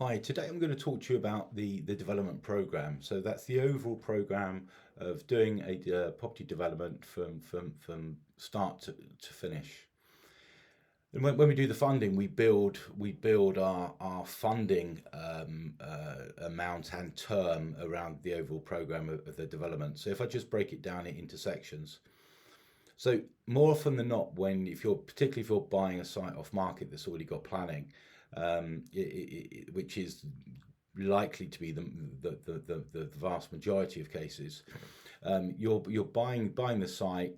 Hi, today I'm going to talk to you about the development program. So that's the overall program of doing a property development from start to finish. And when we do the funding, we build our funding amount and term around the overall program of the development. So if I just break it down into sections, so more often than not, when if you're particularly if you're buying a site off market that's already got planning, which is likely to be the vast majority of cases, you're buying the site.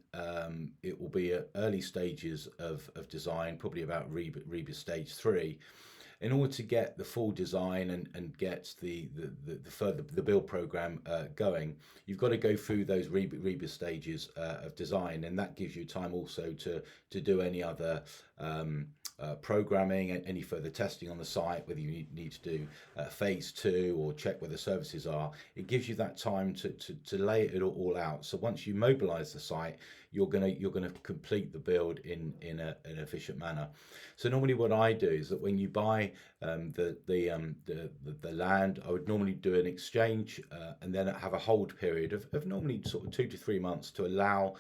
It will be at early stages of design, probably about Reba stage 3. In order to get the full design and get the further the build program going, you've got to go through those Reba stages of design, and that gives you time also to do any other programming, any further testing on the site, whether you need to do phase 2 or check where the services are. It gives you that time to lay it all out. So once you mobilize the site, you're gonna complete the build in an efficient manner. So normally what I do is that when you buy the land, I would normally do an exchange and then have a hold period of normally sort of 2 to 3 months to allow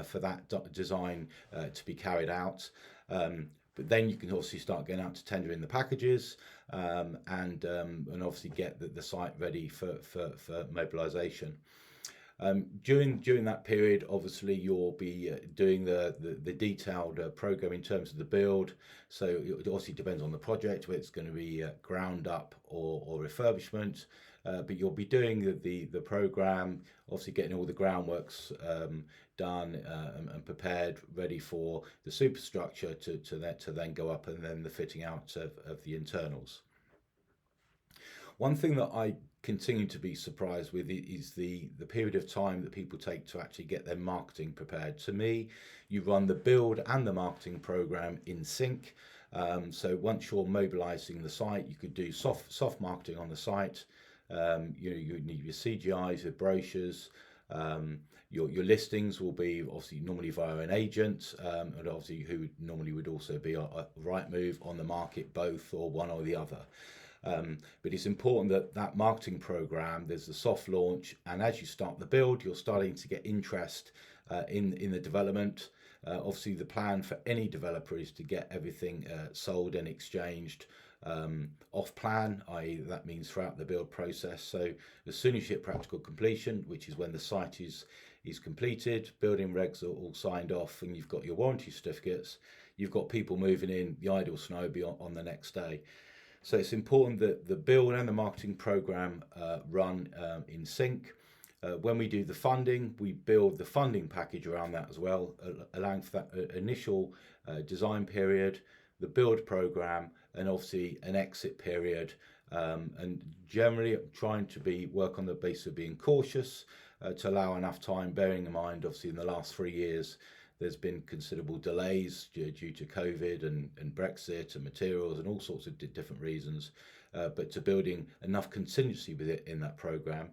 for that design to be carried out. But then you can obviously start getting out to tendering the packages and obviously get the site ready for mobilisation. During that period, obviously you'll be doing the detailed program in terms of the build. So it obviously depends on the project, whether it's going to be ground up or refurbishment. But you'll be doing the program, obviously getting all the groundworks done and prepared, ready for the superstructure to then go up, and then the fitting out of the internals. One thing that I continue to be surprised with is the period of time that people take to actually get their marketing prepared. To me, you run the build and the marketing program in sync. So once you're mobilizing the site, you could do soft marketing on the site. You need your CGIs, your brochures. Your listings will be obviously normally via an agent, and obviously who normally would also be a Rightmove, on the market, both, or one or the other. But it's important that marketing program, there's the soft launch, and as you start the build, you're starting to get interest in the development. Obviously, the plan for any developer is to get everything sold and exchanged off plan, i.e. that means throughout the build process. So as soon as you hit practical completion, which is when the site is completed, building regs are all signed off, and you've got your warranty certificates, you've got people moving in, the ideal scenario be on the next day. So it's important that the build and the marketing program run in sync. When we do the funding, we build the funding package around that as well, allowing for that initial design period, the build program, and obviously an exit period. And generally trying to work on the basis of being cautious to allow enough time, bearing in mind, obviously, in the last 3 years, there's been considerable delays due to COVID and Brexit and materials and all sorts of different reasons, but to building enough contingency with it in that program.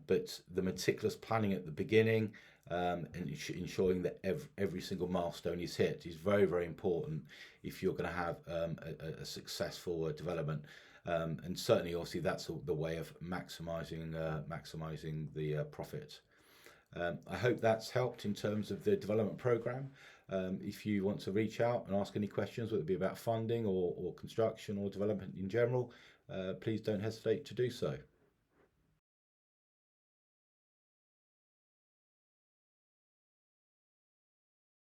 But the meticulous planning at the beginning and ensuring that every single milestone is hit is very, very important if you're going to have a successful development. And certainly, obviously, that's the way of maximising the profit. I hope that's helped in terms of the development program. If you want to reach out and ask any questions, whether it be about funding or construction or development in general, please don't hesitate to do so.